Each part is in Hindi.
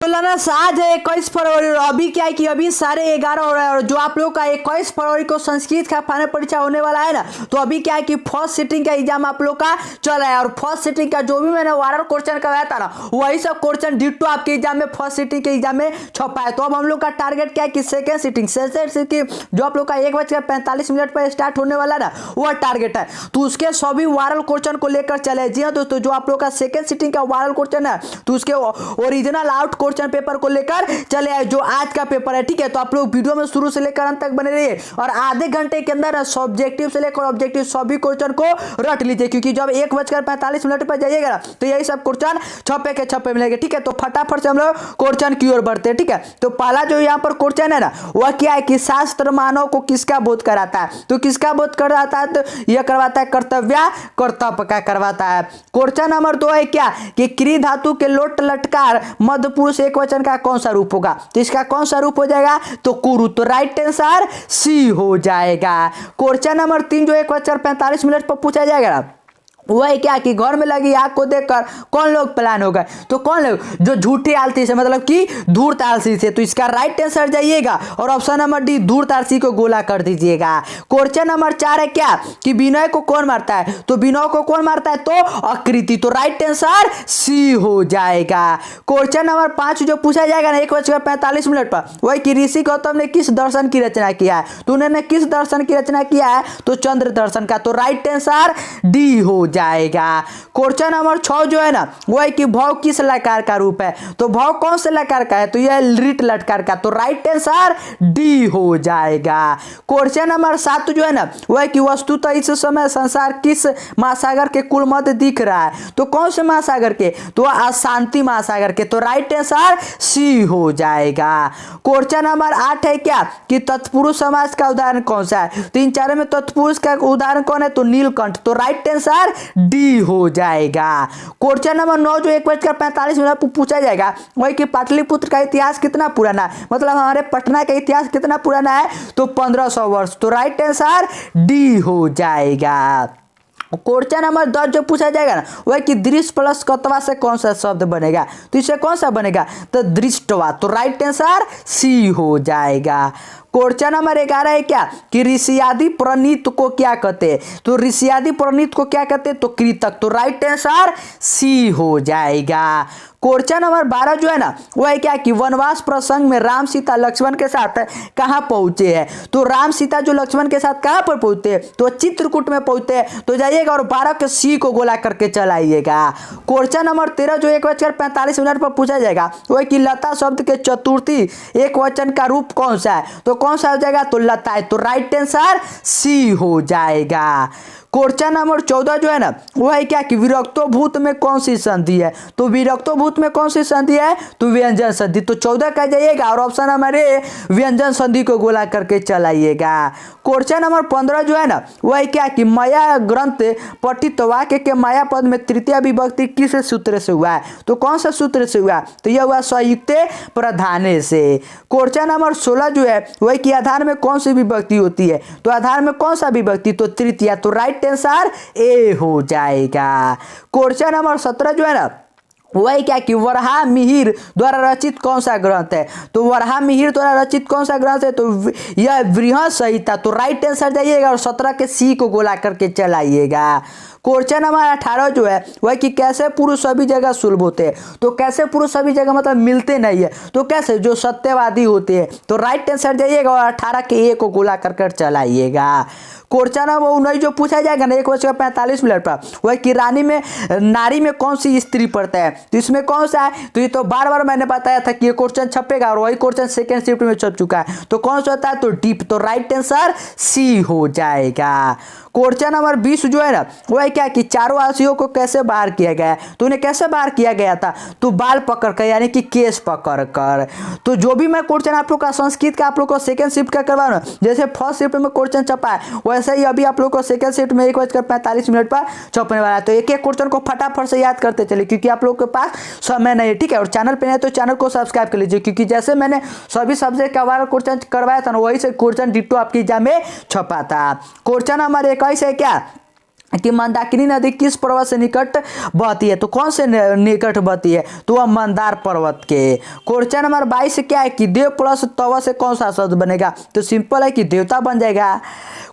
लानस आज है 21 फरवरी और अभी क्या है कि अभी 11:30 हो रहा है और जो आप लोग का 21 फरवरी को संस्कृत का फाइनल परीक्षा होने वाला है ना, तो अभी क्या है कि फर्स्ट सिटिंग का एग्जाम आप लोग का चल रहा है और फर्स्ट सिटिंग का जो भी मैंने वायरल क्वेश्चन करवाया था ना, वही सब क्वेश्चन डिट्टो आपके एग्जाम में फर्स्ट सिटिंग के एग्जाम में छपा है। तो अब हम लोग का टारगेट क्या है कि सेकंड सिटिंग जो आप लोग का 1:45 पर स्टार्ट होने वाला है ना, वह टारगेट है। तो उसके सभी वायरल क्वेश्चन को लेकर चले। जी हाँ दोस्तों, जो आप लोग का सेकंड सिटिंग का वायरल क्वेश्चन है तो उसके ओरिजिनल आउट क्वेश्चन पेपर को लेकर चले आए जो आज का पेपर है। ठीक है, तो आप लोग वीडियो में शुरू से लेकर अंत तक बने रहिए और आधे घंटे के अंदर सब्जेक्टिव से लेकर ऑब्जेक्टिव सभी क्वेश्चन को रट लीजिए, क्योंकि जब 1:45 पर जाइएगा तो यही सब क्वेश्चन छपे के छपे मिलेंगे। ठीक है, तो फटाफट से हम लोग क्वेश्चन की ओर बढ़ते हैं। ठीक है, तो पहला जो यहाँ पर क्वेश्चन है ना, वह क्या है कि शास्त्र मानव को किसका बोध कराता है? तो किसका बोध कराता है? तो यह करवाता है कर्तव्य का करवाता है। क्वेश्चन नंबर 2 है क्या कि क्री धातु के लोट लटकार मध्य पुरुष एक वचन का कौन सा रूप होगा? तो इसका कौन सा रूप हो जाएगा? तो कुरु। तो राइट आंसर सी हो जाएगा। क्वेश्चन नंबर 3 जो 1:45 पर पूछा जाएगा वह क्या कि घर में लगी आग को देखकर कौन लोग प्लान हो गए? तो कौन लोग? जो झूठे आलसी से, मतलब कि धूर्त आलसी से। तो इसका राइट आंसर जाइएगा और ऑप्शन नंबर डी धूर्त आलसी को गोला कर दीजिएगा। क्वेश्चन नंबर 4 है क्या कि विनय को कौन मारता है? तो विनय को कौन मारता है? तो अकृति। तो राइट आंसर सी हो जाएगा। क्वेश्चन नंबर 5 जो पूछा जाएगा ना 1:45 पर, वही कि ऋषि गौतम ने किस दर्शन की रचना किया है? तो उन्होंने किस दर्शन की रचना किया है? तो चंद्र दर्शन का। तो राइट आंसर डी हो जाएगा। क्वेश्चन नंबर 6 जो है ना, वो है कि भव किस लकार का रूप है? तो भव कौन से लकार का है? तो यह लिट लटकार का। तो राइट आंसर डी हो जाएगा। क्वेश्चन नंबर 7 जो है ना, वो है कि वस्तुतः इस समय संसार किस महासागर के कुल मध्य दिख रहा है? तो कौन से महासागर के? तो अशांति महासागर के। तो राइट आंसर सी हो जाएगा। क्वेश्चन नंबर 8 है क्या कि तत्पुरुष समाज का उदाहरण कौन सा है? तो इन चारों में तत्पुरुष का उदाहरण कौन है? तो नीलकंठ। तो राइट आंसर डी हो जाएगा। क्वेश्चन नंबर 9 जो 1:45 पर पूछा जाएगा वही कि पाटलिपुत्र का इतिहास कितना पुराना है? मतलब हमारे पटना का इतिहास कितना पुराना है? तो 1500 वर्ष। तो राइट आंसर डी हो जाएगा। क्वेश्चन नंबर 10 जो पूछा जाएगा ना, वह कि दृश्य प्लस कतवा से कौन सा शब्द बनेगा? तो इससे कौन सा बनेगा? तो दृष्टवा। तो राइट आंसर सी हो जाएगा। क्वेश्चन नंबर 11 है क्या कि ऋषियादि प्रणीत को क्या कहते हैं? तो ऋषियादि प्रणीत को क्या कहते हैं? तो कृतक। तो राइट आंसर सी हो जाएगा। क्वेश्चन नंबर 12 जो है ना, वो है क्या कि वनवास प्रसंग में राम सीता लक्ष्मण के साथ कहाँ पहुंचे हैं? तो राम सीता जो लक्ष्मण के साथ कहाँ पर पहुंचते हैं? तो चित्रकूट में पहुंचते हैं। तो जाइएगा और 12 के सी को गोला करके चलाइएगा। क्वेश्चन नंबर 13 जो 1:45 पर पूछा जाएगा वो है कि लता शब्द के चतुर्थी एक वचन का रूप कौन सा है? तो कौन सा हो जाएगा? तो लता है। तो राइट आंसर सी हो जाएगा। क्वेश्चन नंबर 14 जो है ना, वो है क्या कि विरक्तो भूत में कौन सी संधि है? तो विरक्तो भूत में कौन सी संधि है? तो व्यंजन संधि। तो 14 का जाइएगा और ऑप्शन नंबर ए व्यंजन संधि को गोला करके चलाइएगा। क्वेश्चन नंबर 15 जो है ना, वो है क्या कि माया ग्रंथ पठित वाक्य के माया पद में तृतीय विभक्ति किस सूत्र से हुआ है? तो कौन सा सूत्र से हुआ? तो यह हुआ संयुक्त प्रधाने से। क्वेश्चन नंबर 16 जो है, वही कि आधार में कौन सी विभक्ति होती है? तो आधार में कौन सा विभक्ति? तो तृतीय। तो राइट आंसर ए हो जाएगा। क्वेश्चन नंबर 17 जो है ना, वही क्या कि वराह मिहिर द्वारा रचित कौन सा ग्रंथ है? तो वराह मिहिर द्वारा रचित कौन सा ग्रंथ है? तो यह बृहद संहिता। तो राइट आंसर जाइएगा और 17 के सी को गोला करके चलाइएगा। क्वेश्चन नंबर 18 जो है वह कि कैसे पुरुष सभी जगह सुलभ होते हैं? तो कैसे पुरुष सभी जगह मतलब मिलते नहीं है? तो कैसे? जो सत्यवादी होते हैं। तो राइट आंसर जाइएगा और 18 के ए को गोला कर चलाइएगा। क्वेश्चन नंबर 19 जो पूछा जाएगा ना 1:45 पर, वह कि नारी में कौन सी स्त्री पड़ता है? तो इसमें कौन सा है? तो ये तो बार बार मैंने बताया था कि ये क्वेश्चन छपेगा और वही क्वेश्चन सेकंड शिफ्ट में छप चुका है। तो कौन सा होता है? तो डीप। तो राइट आंसर सी हो जाएगा। क्वेश्चन नंबर 20 जो है ना, वह क्या कि चारों आलसियों को कैसे बाहर किया गया? तो उन्हें कैसे बाहर किया गया था? तो बाल पकड़ कर, यानी कि केस पकड़ कर। तो जो भी मैं क्वेश्चन आप लोग का संस्कृत का आप लोग को सेकंड शिफ्ट का करवा रहा हूं, जैसे फर्स्ट शिफ्ट में क्वेश्चन छपा है वैसे ही अभी आप लोग को सेकंड शिफ्ट में 1:45 पर छपने वाला है। तो एक एक क्वेश्चन को फटाफट से याद करते चले, क्योंकि आप लोग के पास समय नहीं है। ठीक है, और चैनल पे नहीं तो चैनल को सब्सक्राइब कर लीजिए, क्योंकि जैसे मैंने सभी सब्जेक्ट का वाला क्वेश्चन करवाया था ना, वही से क्वेश्चन डिट्टो आपके एग्जाम में छपा था। क्वेश्चन नंबर 21 है क्या कि मंदाकिनी नदी किस पर्वत से निकट बहती है, तो कौन से निकट बहती है, तो वह मंदार पर्वत के। क्वेश्चन नंबर 22 क्या है कि देव प्लस तव से कौन सा शब्द बनेगा, तो सिंपल है कि देवता बन जाएगा।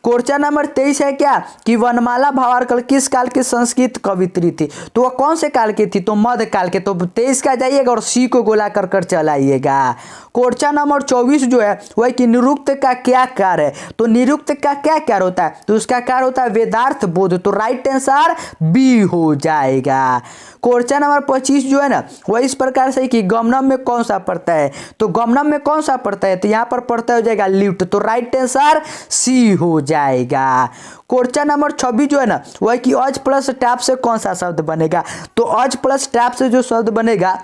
क्वेश्चन नंबर 23 है क्या कि वनमाला भावार्कल किस काल की संस्कृत कवित्री थी, तो वह कौन से काल की थी, तो मध्य काल के। तो 23 का जाइएगा और सी को गोला कर कर चलाइएगा। क्वेश्चन नंबर 24 जो है वह कि निरुक्त का क्या कार्य है, तो निरुक्त का क्या कार्य होता है, तो उसका कार्य होता है वेदार्थ बोध, तो राइट आंसर बी हो जाएगा। क्वेश्चन नंबर 25 जो है ना वह इस प्रकार से कि गमनम में कौन सा पड़ता है, तो गमनम में कौन सा पड़ता है, तो यहाँ पर पड़ता हो जाएगा लिफ्ट, तो राइट आंसर सी हो जाएगा। क्वेश्चन नंबर 26 जो है ना वह कि अज प्लस टैप से कौन सा शब्द बनेगा, तो अज प्लस टैप से जो शब्द बनेगा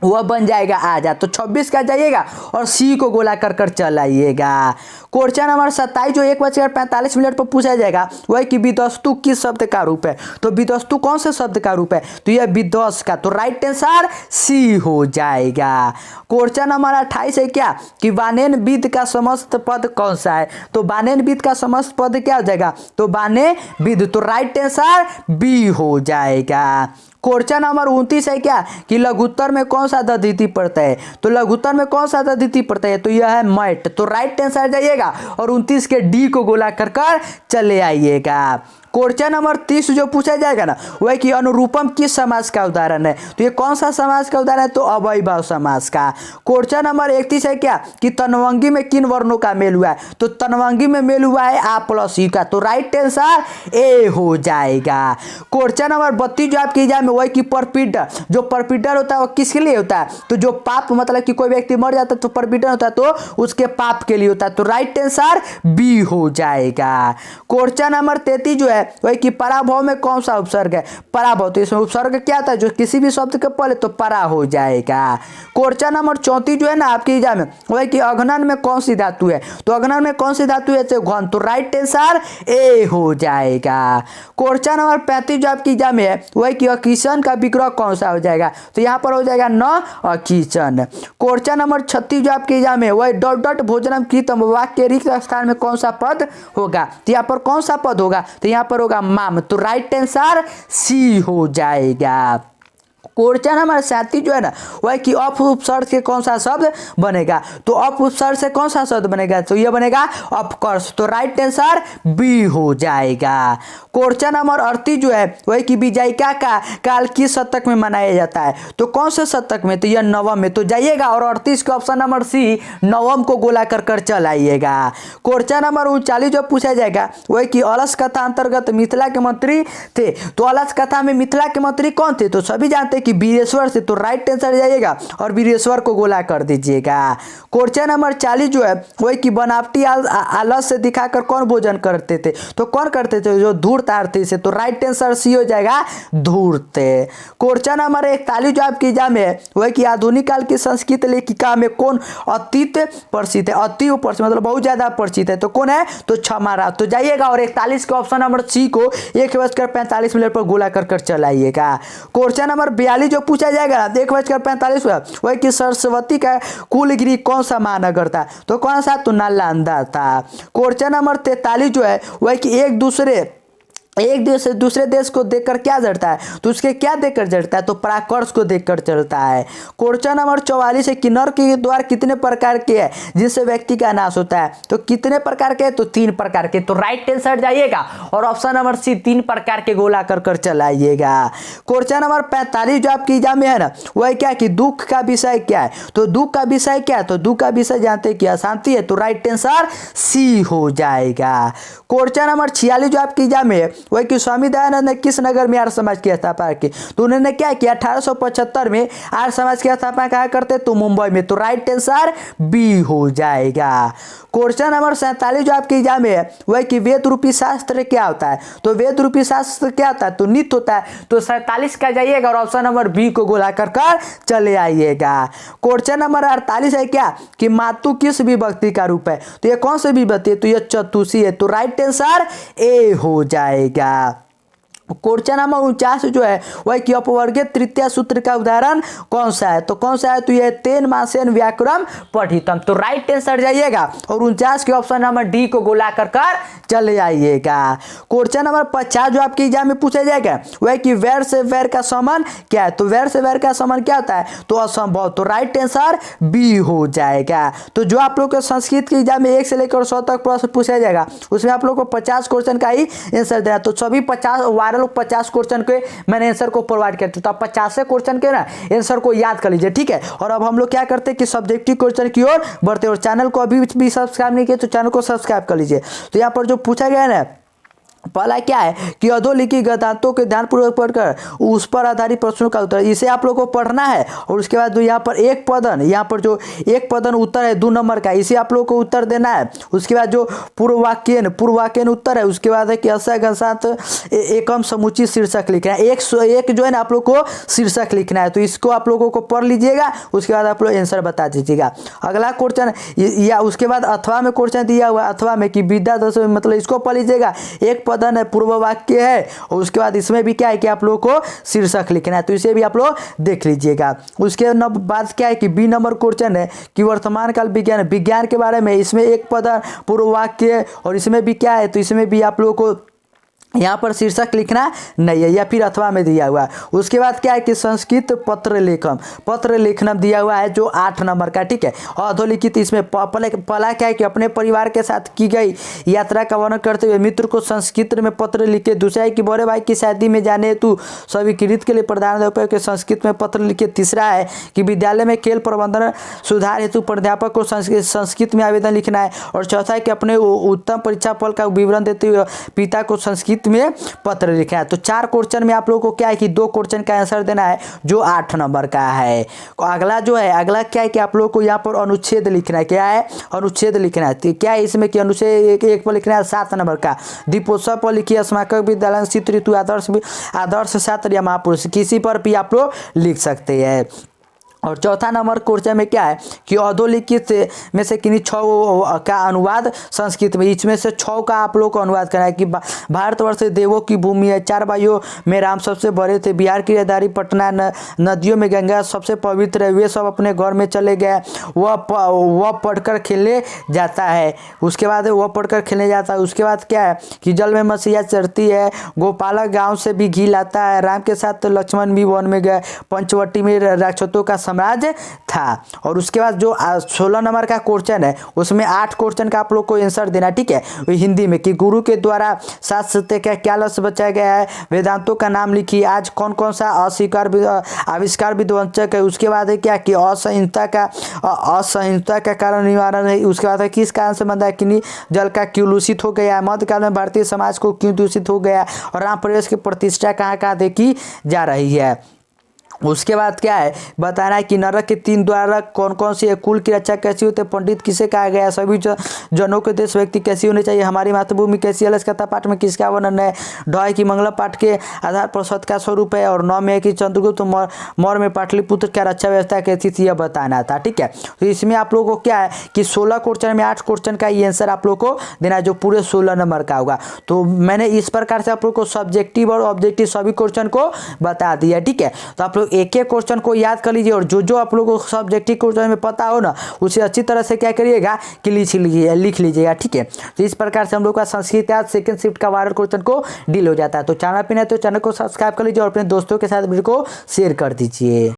वह बन जाएगा आजा, तो 26 का जाइएगा और सी को गोला कर कर चलाइएगा। क्वेश्चन नंबर 27 जो 1:45 पर पूछा जाएगा वह कि विदस्तु किस शब्द का रूप है, तो विदस्तु कौन से शब्द का रूप है, तो यह विध्वंस का, तो राइट आंसर सी हो जाएगा। क्वेश्चन नंबर 28 है क्या कि बानेन विद का समस्त पद कौन सा है, तो बानेन विद का समस्त पद क्या हो जाएगा, तो बाने विद, तो राइट आंसर बी हो जाएगा। क्वेश्चन नंबर 29 है क्या कि लघुत्तर में कौन सा दधीति पड़ता है, तो लघुत्तर में कौन सा दधीति पड़ता है, तो यह है मैट, तो राइट आंसर जाइएगा और 29 के डी को गोला कर कर चले आइएगा। क्वेश्चन नंबर 30 जो पूछा जाएगा ना वह कि अनुरूपम किस समास का उदाहरण है, तो ये कौन सा समास का उदाहरण है, तो अवयभाव समास का। क्वेश्चन नंबर 31 है क्या कि तनवंगी में किन वर्णों का मेल हुआ है, तो तनवंगी में मेल हुआ है आ प्लस ई का, तो राइट आंसर ए हो जाएगा। क्वेश्चन नंबर 32 जो आपकी एग्जाम में वह कि परपीडर, जो परपीडर होता है वो किसके लिए होता है, तो जो पाप मतलब कि कोई व्यक्ति मर जाता है तो परपीडर होता है तो उसके पाप के लिए होता है, तो राइट आंसर बी हो जाएगा। क्वेश्चन नंबर 33 जो है वही कि पराभव में कौन सा उपसर्ग है, पराभव, तो इसमें उपसर्ग क्या था, जो किसी भी शब्द के पहले तो परा हो जाएगा। क्वेश्चन नंबर 34 जो है ना आपकी एग्जाम में वही कि अघनन में कौन सी धातु है, तो अघनन में कौन सी धातु है, तो घन, तो राइट आंसर ए हो जाएगा। क्वेश्चन नंबर 35 जो आपकी एग्जाम में है वही कि अकिशन का विग्रह कौन सा हो जाएगा, तो यहाँ पर हो जाएगा न अकिशन। क्वेश्चन नंबर 36 जो आपके एग्जाम में वही डॉट डॉट भोजनम कृतम वाक्य के रिक्त स्थान में कौन सा पद होगा, तो यहाँ पर कौन सा पद होगा, तो यहाँ पर होगा माम, तो राइट आंसर सी हो जाएगा। क्वेश्चन नंबर 37 जो है ना वह कि अप उपसर्ग से कौन सा शब्द बनेगा, तो अप उपसर्ग से कौन सा शब्द बनेगा, तो यह बनेगा अपकर्ष, तो राइट आंसर बी हो जाएगा। क्वेश्चन नंबर 38 जो है वह कि विजयिका का काल किस शतक में मनाया जाता है, तो कौन से शतक में, तो यह नवम में, तो जाइएगा और 38 के ऑप्शन नंबर सी नवम को गोला कर कर चलाइएगा। क्वेश्चन नंबर 39 जो पूछा जाएगा वह कि अलस कथा अंतर्गत मिथिला के मंत्री थे, तो अलस कथा में मिथिला के मंत्री कौन थे, तो सभी जानते कि वीरेश्वर से, तो राइट आंसर जाइएगा और वीरेश्वर को गोला कर दीजिएगा। क्वेश्चन नंबर 40 जो है वही कि बनावटी आलस से दिखाकर कौन भोजन करते थे, तो कौन करते थे, जो धूर्त आरती से, तो राइट आंसर सी हो जाएगा धूर्त। क्वेश्चन नंबर 41 जो आपकी एग्जाम में है वह कि आधुनिक काल की संस्कृत लेखिका में कौन अतीत प्रसिद्ध है, अति प्रसिद्ध मतलब बहुत ज्यादा प्रसिद्ध है, तो कौन है, तो क्षमारा, तो जाइएगा और 41 के ऑप्शन नंबर सी को 1:45 पर गोला कर कर चलाइएगा। क्वेश्चन नंबर 42 जो पूछा जाएगा 1:45 वह कि सरस्वती का कुलगिरी कौन सा महानगर था, तो कौन सा, तो नालंदा था। क्वेश्चन नंबर 43 जो है वह कि एक देश से दूसरे देश को देखकर क्या जड़ता है, तो उसके क्या देखकर जड़ता है, तो पराकर्ष को देखकर चलता है। क्वेश्चन नंबर 44 है कि नर के द्वार कितने प्रकार के हैं जिससे व्यक्ति का नाश होता है, तो कितने प्रकार के, तो 3 प्रकार के, तो राइट आंसर जाइएगा और ऑप्शन नंबर सी 3 प्रकार के गोला कर कर चलाइएगा। क्वेश्चन नंबर 45 जो आपकी एग्जाम में है ना वह क्या कि दुख का विषय क्या है, तो दुख का विषय क्या है, तो दुख का विषय जानते हैं कि अशांति है, तो राइट आंसर सी हो जाएगा। क्वेश्चन नंबर 46 जो आपकी एग्जाम में वह कि स्वामी दयानंद ने किस नगर में आर्य समाज की स्थापना की, तो उन्होंने क्या किया 1875 में आर्य समाज की स्थापना कहाँ करते, तो मुंबई में, तो राइट आंसर बी हो जाएगा। क्वेश्चन नंबर 47 जो आपके एग्जाम में है वह कि वेद रूपी शास्त्र क्या होता है, तो वेद रूपी शास्त्र क्या होता है, तो नित्य होता है, तो 47 का जाइएगा और ऑप्शन नंबर बी को गोला कर कर चले आइएगा। क्वेश्चन नंबर 48 है क्या कि मातु किस विभक्ति का रूप है, तो ये कौन सी विभक्ति है, तो ये चतुर्थी है, तो राइट आंसर ए हो जाएगा। क्वेश्चन नंबर 49 जो है वह कि अपवर्गीय तृतीय सूत्र का उदाहरण कौन सा है? तो कौन सा है? तो ये तेन मासेन व्याकरम पठितम। तो राइट आंसर जाइएगा और 49 के ऑप्शन नंबर डी को गोला कर चले जाइएगा। क्वेश्चन नंबर 50 जो आपके एग्जाम में पूछा जाएगा वह कि वेर से वेर का समान क्या है? तो वेर से वेर का समान क्या होता है? तो असंभव। तो राइट आंसर बी हो जाएगा। तो जो आप लोग को संस्कृत के एग्जाम में 1 से लेकर 100 तक प्रश्न पूछा जाएगा उसमें आप लोग को 50 क्वेश्चन का ही आंसर देना। तो सभी 50 क्वेश्चन के मैंने आंसर को प्रोवाइड करते तो आप 50 क्वेश्चन के ना आंसर को याद कर लीजिए, ठीक है। और अब हम लोग क्या करते हैं कि सब्जेक्टिव क्वेश्चन की ओर बढ़ते और चैनल को अभी भी सब्सक्राइब नहीं किया तो चैनल को सब्सक्राइब कर लीजिए। तो यहाँ पर जो पूछा गया है ना पहला क्या है कि अधोलिखित गद्यांतों के ध्यानपूर्वक पढ़कर उस पर आधारित प्रश्नों का उत्तर, इसे आप लोगों को पढ़ना है। और उसके बाद जो यहाँ पर एक पदन, यहाँ पर जो एक पदन उत्तर है 2 नंबर का, इसे आप लोगों को उत्तर देना है। उसके बाद जो पूर्ववाक्यन उत्तर है, उसके बाद है कि अस्य घनसात एकम समुचित शीर्षक लिखना है। एक जो है ना आप लोग को शीर्षक लिखना है, तो इसको आप लोगों को पढ़ लीजिएगा। उसके बाद आप लोग आंसर बता दीजिएगा। अगला क्वेश्चन या उसके बाद अथवा में क्वेश्चन दिया हुआ है, अथवा में कि विद्या दस मतलब इसको पढ़ लीजिएगा। एक पदन है, पूर्व वाक्य है और उसके बाद इसमें भी क्या है कि आप लोग को शीर्षक लिखना है, तो इसे भी आप लोग देख लीजिएगा। उसके बाद क्या है कि बी नंबर क्वेश्चन है कि वर्तमान काल विज्ञान के बारे में, इसमें एक पदन पूर्व वाक्य है और इसमें भी क्या है तो इसमें भी आप लोग को यहाँ पर शीर्षक लिखना नहीं है या फिर अथवा में दिया हुआ है। उसके बाद क्या है कि संस्कृत पत्र लेखनम दिया हुआ है जो 8 नंबर का, ठीक है। और अधोलिखित इसमें पहला क्या है कि अपने परिवार के साथ की गई यात्रा का वर्णन करते हुए मित्र को संस्कृत में पत्र लिखे। दूसरा है कि बड़े भाई की शादी में जाने हेतु स्वीकृत के लिए प्रधानाध्यापक के संस्कृत में पत्र लिखे। तीसरा है कि विद्यालय में खेल प्रबंधन सुधार हेतु प्राध्यापक को संस्कृत में आवेदन लिखना है। और चौथा है कि अपने उत्तम परीक्षा फल का विवरण देते हुए पिता को संस्कृत में पत्र लिखा है। तो 4 क्वेश्चन में आप लोगों को क्या है कि 2 क्वेश्चन का आंसर देना है जो 8 नंबर का है। अगला क्या है कि आप लोगों को यहाँ पर अनुच्छेद लिखना है। क्या है? अनुच्छेद लिखना है। तो क्या है इसमें कि अनुच्छेद 1 पर लिखना है 7 नंबर का। दीपोत्सव पर लिखिए, स्मारक विद्यालय, शीत ऋतु, आदर्श छात्र या महापुरुष, किसी पर भी आप लोग लिख सकते हैं। और चौथा नंबर क्वेश्चन में क्या है कि अधोलिखित में से किन्हीं 6 का अनुवाद संस्कृत में, इसमें से 6 का आप लोग को अनुवाद करना है कि भारतवर्ष देवों की भूमि है, 4 भाइयों में राम सबसे बड़े थे, बिहार की राजधानी पटना, नदियों में गंगा सबसे पवित्र है, वे सब अपने घर में चले गए, वह पढ़कर खेलने जाता है। उसके बाद वह पढ़कर खेलने जाता है। उसके बाद क्या है कि जल में मछलियाँ चढ़ती है, गोपालक गाँव से भी घी लाता है, राम के साथ लक्ष्मण भी वन में गए, पंचवटी में राक्षसों का साम्राज्य था। और उसके बाद जो 16 नंबर का क्वेश्चन है उसमें 8 क्वेश्चन का आप लोग को आंसर देना, ठीक है। हिंदी में कि गुरु के द्वारा सात सत्य का क्या लक्ष्य बचाया गया है, वेदांतों का नाम लिखिए, आज कौन कौन सा आविष्कार विध्वंसक है। उसके बाद है क्या कि असहिष्णुता का कारण निवारण है। उसके बाद है किस कारण से मंदाकिनी जल का क्यों दूषित हो गया, मध्यकाल में भारतीय समाज को क्यों दूषित हो गया, और राम प्रवेश की प्रतिष्ठा कहाँ कहाँ देखी जा रही है। उसके बाद क्या है बताना है कि नरक के 3 द्वार कौन कौन सी है, कुल की रक्षा कैसी होती है, पंडित किसे कहा गया, सभी जनों के देश व्यक्ति कैसी होनी चाहिए, हमारी मातृभूमि कैसी है, कथा पाठ में किसका वर्णन है, ढाई की मंगला पाठ के आधार पर सत का स्वरूप है, और 9 में है कि चंद्रगुप्त मौर्य में पाटलिपुत्र का रक्षा व्यवस्था कैसी थी यह बताना था, ठीक है। तो इसमें आप लोगों को क्या है कि 16 क्वेश्चन में 8 क्वेश्चन का ये आंसर आप लोग को देना है जो पूरे 16 नंबर का होगा। तो मैंने इस प्रकार से आप लोग को सब्जेक्टिव और ऑब्जेक्टिव सभी क्वेश्चन को बता दिया, ठीक है। तो आप लोग एक एक क्वेश्चन को याद कर लीजिए और जो आप लोगों को सब्जेक्टिव क्वेश्चन में पता हो ना उसे अच्छी तरह से क्या करिएगा कि लिख लीजिएगा, ठीक है। तो इस प्रकार से हम लोग का संस्कृत आज सेकंड शिफ्ट का वायरल क्वेश्चन को डील हो जाता है। तो चैनल पे नहीं तो चैनल को सब्सक्राइब कर लीजिए और अपने दोस्तों के साथ वीडियो को शेयर कर दीजिए।